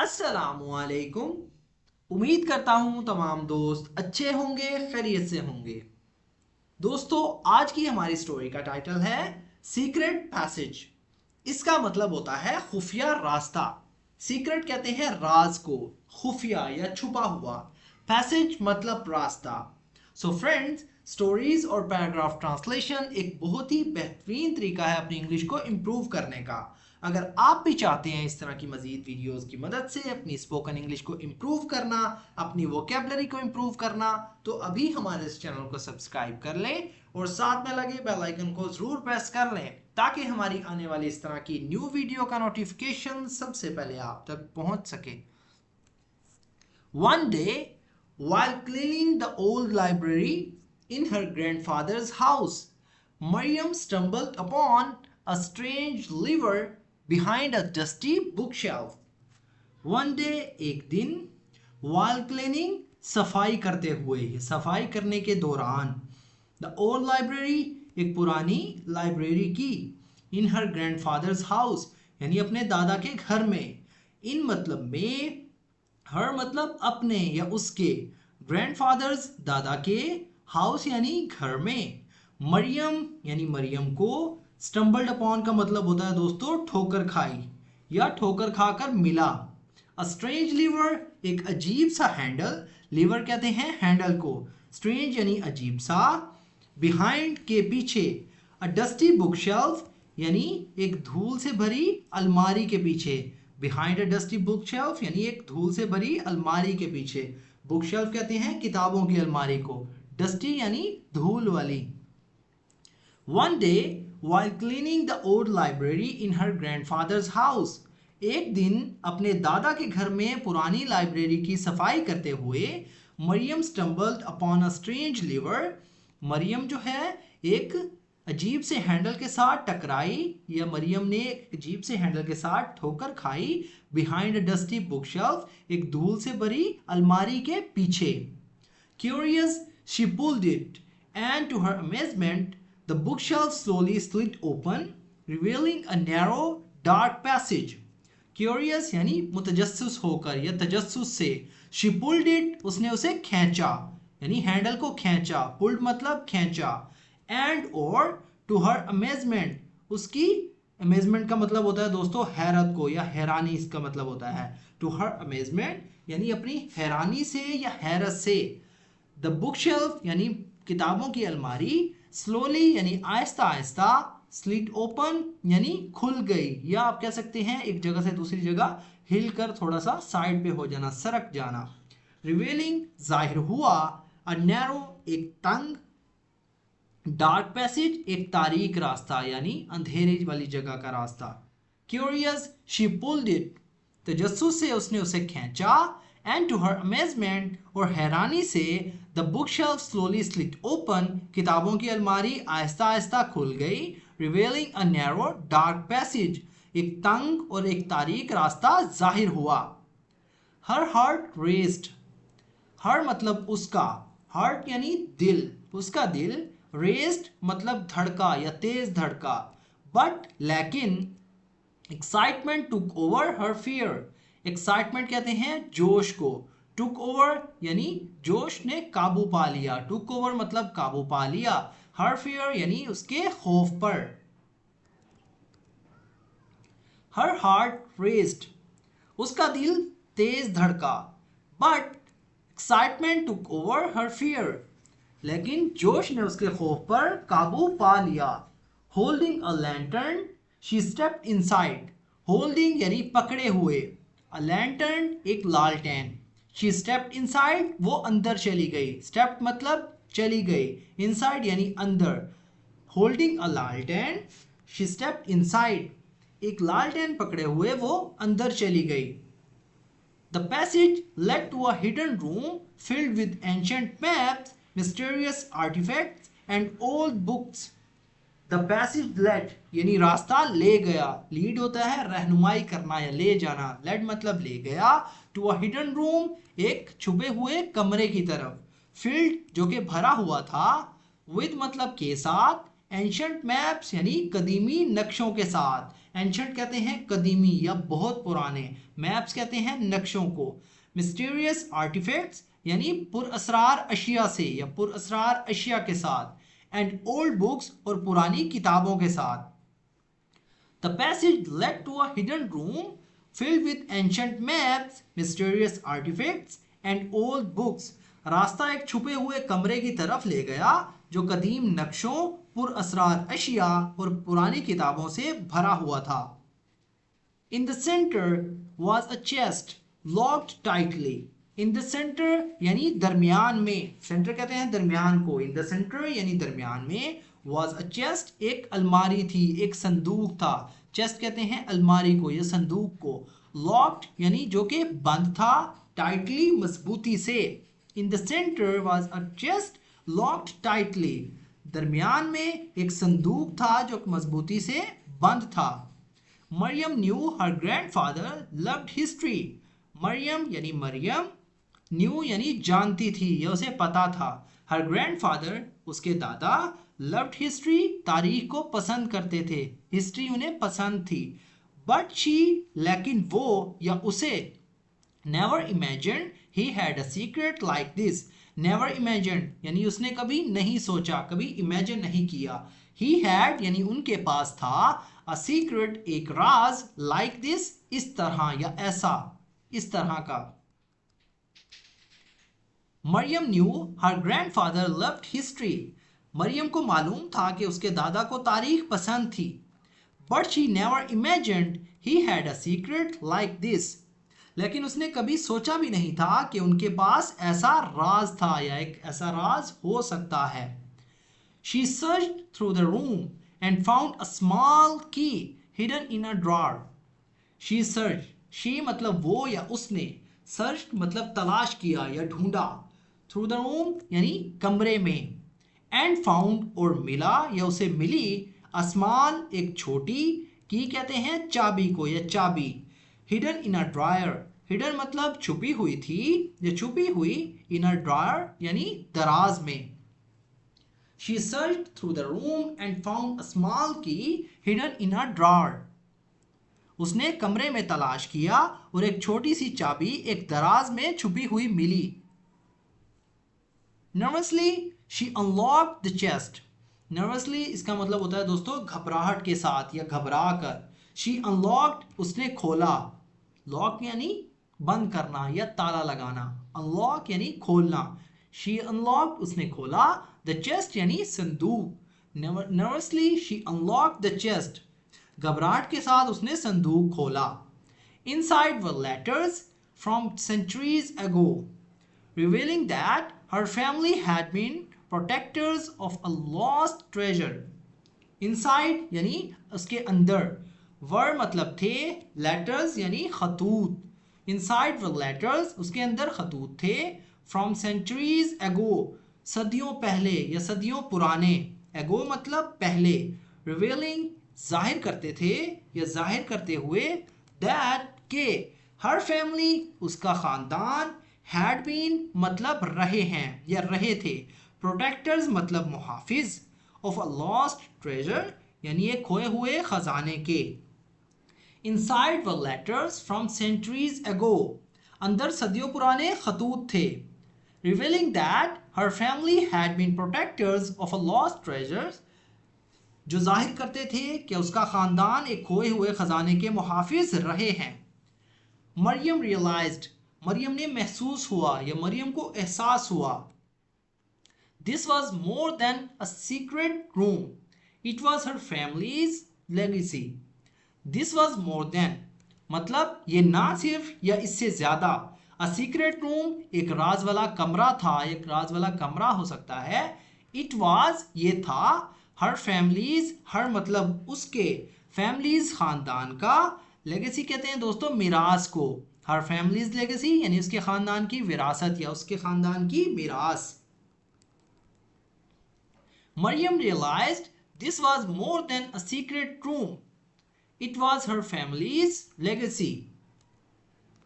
अस्सलामुअलैकुम। उम्मीद करता हूँ तमाम दोस्त अच्छे होंगे, खैरियत से होंगे। दोस्तों, आज की हमारी स्टोरी का टाइटल है सीक्रेट पैसेज। इसका मतलब होता है खुफिया रास्ता। सीक्रेट कहते हैं राज को, खुफिया या छुपा हुआ। पैसेज मतलब रास्ता। सो फ्रेंड्स, स्टोरीज और पैराग्राफ ट्रांसलेशन एक बहुत ही बेहतरीन तरीका है अपनी इंग्लिश को इम्प्रूव करने का। अगर आप भी चाहते हैं इस तरह की मजीद वीडियोस की मदद से अपनी स्पोकन इंग्लिश को इम्प्रूव करना, अपनी वोकेबलरी को इम्प्रूव करना, तो अभी हमारे इस चैनल को सब्सक्राइब कर लें और साथ में लगे बेल आइकन को जरूर प्रेस कर लें ताकि हमारी आने वाली इस तरह की न्यू वीडियो का नोटिफिकेशन सबसे पहले आप तक पहुंच सके। One day, while cleaning the old library in her grandfather's house, Miriam stumbled upon a strange lever behind a dusty bookshelf. One day, एक दिन, while cleaning, सफाई करते हुए, सफाई करने के दौरान, the old library, एक पुरानी लाइब्रेरी की, in her grandfather's house, यानी अपने दादा के घर में, in मतलब में, हर मतलब अपने या उसके, ग्रैंडफादर्स दादा के, हाउस यानी घर में, मरियम यानी मरियम को, स्टम्बल्ड अपॉन का मतलब होता है दोस्तों ठोकर खाई या ठोकर खाकर मिला। अ स्ट्रेंज लीवर, एक अजीब सा हैंडल, लीवर कहते हैं हैंडल को, स्ट्रेंज यानी अजीब सा, बिहाइंड के पीछे, अ डस्टी बुक शेल्फ यानी एक धूल से भरी अलमारी के पीछे, behind a dusty book shelf यानी एक धूल से भरी अलमारी के पीछे। बुक शेल्फ कहते हैं किताबों की अलमारी को, डस्टी यानी धूल वाली। One day, while cleaning the old library in her grandfather's house, एक दिन अपने दादा के घर में पुरानी लाइब्रेरी की सफाई करते हुए, Maryam stumbled upon a strange lever, Maryam जो है एक अजीब से हैंडल के साथ टकराई या मरियम ने एक अजीब से हैंडल के साथ ठोकर खाई, बिहाइंड अ डस्टी बुकशेल्फ, एक धूल से भरी अलमारी के पीछे। Curious, she pulled it, and to her amazement, the bookshelf slowly slid open, revealing a narrow, dark passage. Curious यानी मुतजस्सिस होकर या तजस्सुस से, she pulled it, उसने उसे खींचा यानी हैंडल को खींचा, pulled मतलब खींचा, and or to her amazement, उसकी amazement का मतलब होता है दोस्तों हैरत को या हैरानी, इसका मतलब होता है to her amazement यानी अपनी हैरानी से या हैरत से। द बुक शेल्फ यानी किताबों की अलमारी, स्लोली यानी आहिस्ता आहिस्ता, स्लिट ओपन यानी खुल गई या आप कह सकते हैं एक जगह से दूसरी जगह हिलकर थोड़ा सा साइड पे हो जाना, सरक जाना। रिवीलिंग जाहिर हुआ, अ नैरो एक तंग, डार्क पैसेज एक तारीक रास्ता यानी अंधेरे वाली जगह का रास्ता। क्यूरियस, शी पुल्ड इट, तजस्सुस से उसने उसे खींचा, एंड टू हर अमेजमेंट और हैरानी से, the book shelf slowly slit open, किताबों की अलमारी आहिस्ता आहिस्ता खुल गई, revealing a narrow dark passage, एक तंग और एक तारीक रास्ता जाहिर हुआ। हर हार्ट रेस्ड, हर मतलब उसका, हार्ट यानी दिल, उसका दिल, रेस्ड मतलब धड़का या तेज धड़का, बट लेकिन, एक्साइटमेंट टुक ओवर हर फियर, एक्साइटमेंट कहते हैं जोश को, टुक ओवर यानी जोश ने काबू पा लिया, टुक ओवर मतलब काबू पा लिया, हर फियर यानी उसके खौफ पर। हर हार्ट रेस्ड, उसका दिल तेज धड़का, but excitement took over her fear, लेकिन जोश ने उसके खौफ पर काबू पा लिया। Holding a lantern, she stepped inside, holding यानी पकड़े हुए, अ लैंटर्न एक लालटेन, शी स्टेप्ड इनसाइड वो अंदर चली गई, स्टेप्ड मतलब चली गई, इनसाइड यानी अंदर। होल्डिंग अ लालटेन, शी स्टेप्ड इनसाइड, एक लालटेन पकड़े हुए वो अंदर चली गई। The passage led to a hidden room filled with ancient maps, mysterious artifacts and old books. The passage led यानी रास्ता ले गया, लीड होता है रहनुमाई करना या ले जाना, led मतलब ले गया, to a hidden room एक छुपे हुए कमरे की तरफ, filled जो कि भरा हुआ था, with मतलब के साथ, एंशंट मैप्स यानी कदीमी नक्शों के साथ। एंशंट कहते हैं कदीमी या बहुत पुराने, मैप्स कहते हैं नक्शों को। मिस्टीरियस आर्टिफैक्ट्स यानी पुरअसरार अशिया से या पुरअसरार अशिया के साथ। एंड ओल्ड बुक्स और पुरानी किताबों के साथ। The passage led to a hidden room filled with ancient maps, mysterious artifacts and old books. रास्ता एक छुपे हुए कमरे की तरफ ले गया जो कदीम नक्शों, पुरअसरार अशिया और पुरानी किताबों से भरा हुआ था। In the center was a chest locked tightly. In the center यानी दरमियान में, सेंटर कहते हैं दरमियान को। In the center यानी दरमियान में, was a chest एक अलमारी थी, एक संदूक था। चेस्ट कहते हैं अलमारी को या संदूक को। लॉक्ड यानी जो कि बंद था, टाइटली मजबूती से। In the centre was a chest locked tightly, दरमियान में एक संदूक था जो मजबूती से बंद था। मरियम न्यू हर ग्रैंडफादर लव्ड हिस्ट्री। मरियम यानी मरियम, न्यू यानी जानती थी या उसे पता था। हर ग्रैंडफादर उसके दादा, लव्ड हिस्ट्री तारीख को पसंद करते थे, हिस्ट्री उन्हें पसंद थी। बट शी लेकिन वो या उसे never imagine he had a secret like this. Never imagine यानी उसने कभी नहीं सोचा, कभी इमेजिन नहीं किया। ही हैड यानी उनके पास था, अ सीक्रेट एक राज, लाइक दिस इस तरह या ऐसा, इस तरह का। मरियम न्यू हर ग्रैंडफादर लव्ड हिस्ट्री। मरियम को मालूम था कि उसके दादा को तारीख पसंद थी। But she never imagined he had a secret like this. लेकिन उसने कभी सोचा भी नहीं था कि उनके पास ऐसा राज था या एक ऐसा राज हो सकता है। She searched through the room and found a small key hidden in a drawer. She search, she मतलब वो या उसने, सर्च मतलब तलाश किया या ढूंढा। थ्रू द रूम यानी कमरे में। एंड फाउंड और मिला या उसे मिली, अस्माल एक छोटी, की कहते हैं चाबी को या चाबी। Hidden in a dryer, hidden मतलब छुपी हुई थी या छुपी हुई, इन अ ड्रायर यानी दराज में। She searched through the room and found a small key hidden in a dryer. उसने कमरे में तलाश किया और एक छोटी सी चाबी एक दराज में छुपी हुई मिली। Nervously she unlocked the chest. Nervously इसका मतलब होता है दोस्तों घबराहट के साथ या घबरा कर। शी अनलॉक्ड उसने खोला, लॉक यानी बंद करना या ताला लगाना, अनलॉक यानी खोलना। शी अनलॉक्ड उसने खोला, द चेस्ट यानी संदूक। Nervously she unlocked the chest, घबराहट के साथ उसने संदूक खोला। Inside were letters from centuries ago, revealing that her family had been protectors of a lost treasure. Inside यानी उसके अंदर, वर मतलब थे, लेटर्स यानी खतूत। इनसाइड वर लेटर्स उसके अंदर खतूत थे। फ्रॉम सेंचुरीज एगो सदियों पहले या सदियों पुराने, एगो मतलब पहले। रिवीलिंग जाहिर करते थे या जाहिर करते हुए, दैट के हर फैमिली उसका खानदान, हैड बीन मतलब रहे हैं या रहे थे, प्रोटेक्टर्स मतलब मुहाफिज, ऑफ अ लॉस्ट ट्रेजर यानी एक खोए हुए खजाने के। Inside were letters from centuries ago, अंदर सदियों पुराने खतूत थे। Revealing that her family had been protectors of a lost treasures, जो जाहिर करते थे कि उसका खानदान एक खोए हुए खजाने के मुहाफिज रहे हैं। मरियम रियलाइज्ड, मरियम ने महसूस हुआ या मरियम को एहसास हुआ, this was more than a secret room, it was her family's legacy. This was more than मतलब ये ना सिर्फ या इससे ज्यादा, अ सीक्रेट रूम एक राज वाला कमरा था, एक राज वाला कमरा हो सकता है। इट वॉज ये था, हर फैमिलीज, हर मतलब उसके, फैमिलीज खानदान का, लेगेसी कहते हैं दोस्तों मिरास को। हर फैमिलीज लेगेसी यानी उसके खानदान की विरासत या उसके खानदान की मिरास। Mariam realized this was more than a secret room, it was her family's legacy.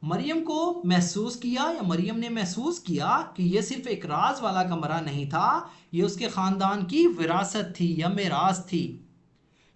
Mariam को महसूस किया या मरियम ने महसूस किया कि यह सिर्फ एक राज वाला कमरा नहीं था, यह उसके खानदान की विरासत थी या मिरास थी।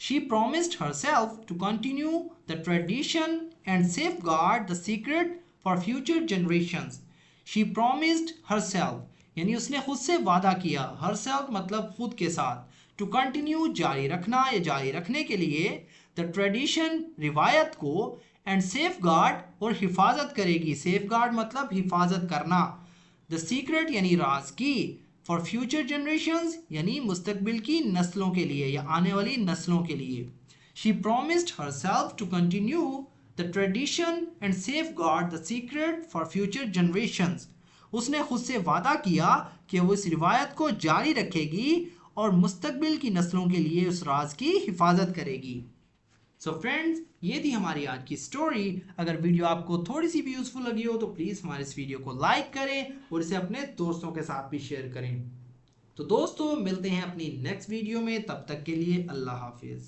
She promised herself to continue the tradition and safeguard the secret for future generations. She promised herself, यानी उसने खुद से वादा किया। herself मतलब खुद के साथ। to continue जारी रखना या जारी रखने के लिए, the tradition रिवायत को, and safeguard और हिफाजत करेगी। safeguard मतलब हिफाजत करना। the secret यानी राज की, फॉर फ्यूचर जनरेशंस यानी मुस्तकबिल की नस्लों के लिए या आने वाली नस्लों के लिए। She promised herself to continue the tradition and safeguard the secret for future generations. उसने खुद से वादा किया कि वो इस रिवायत को जारी रखेगी और मुस्तकबिल की नस्लों के लिए उस राज की हिफाजत करेगी। सो फ्रेंड्स, ये थी हमारी आज की स्टोरी। अगर वीडियो आपको थोड़ी सी भी यूजफुल लगी हो तो प्लीज़ हमारे इस वीडियो को लाइक करें और इसे अपने दोस्तों के साथ भी शेयर करें। तो दोस्तों, मिलते हैं अपनी नेक्स्ट वीडियो में, तब तक के लिए अल्लाह हाफिज़।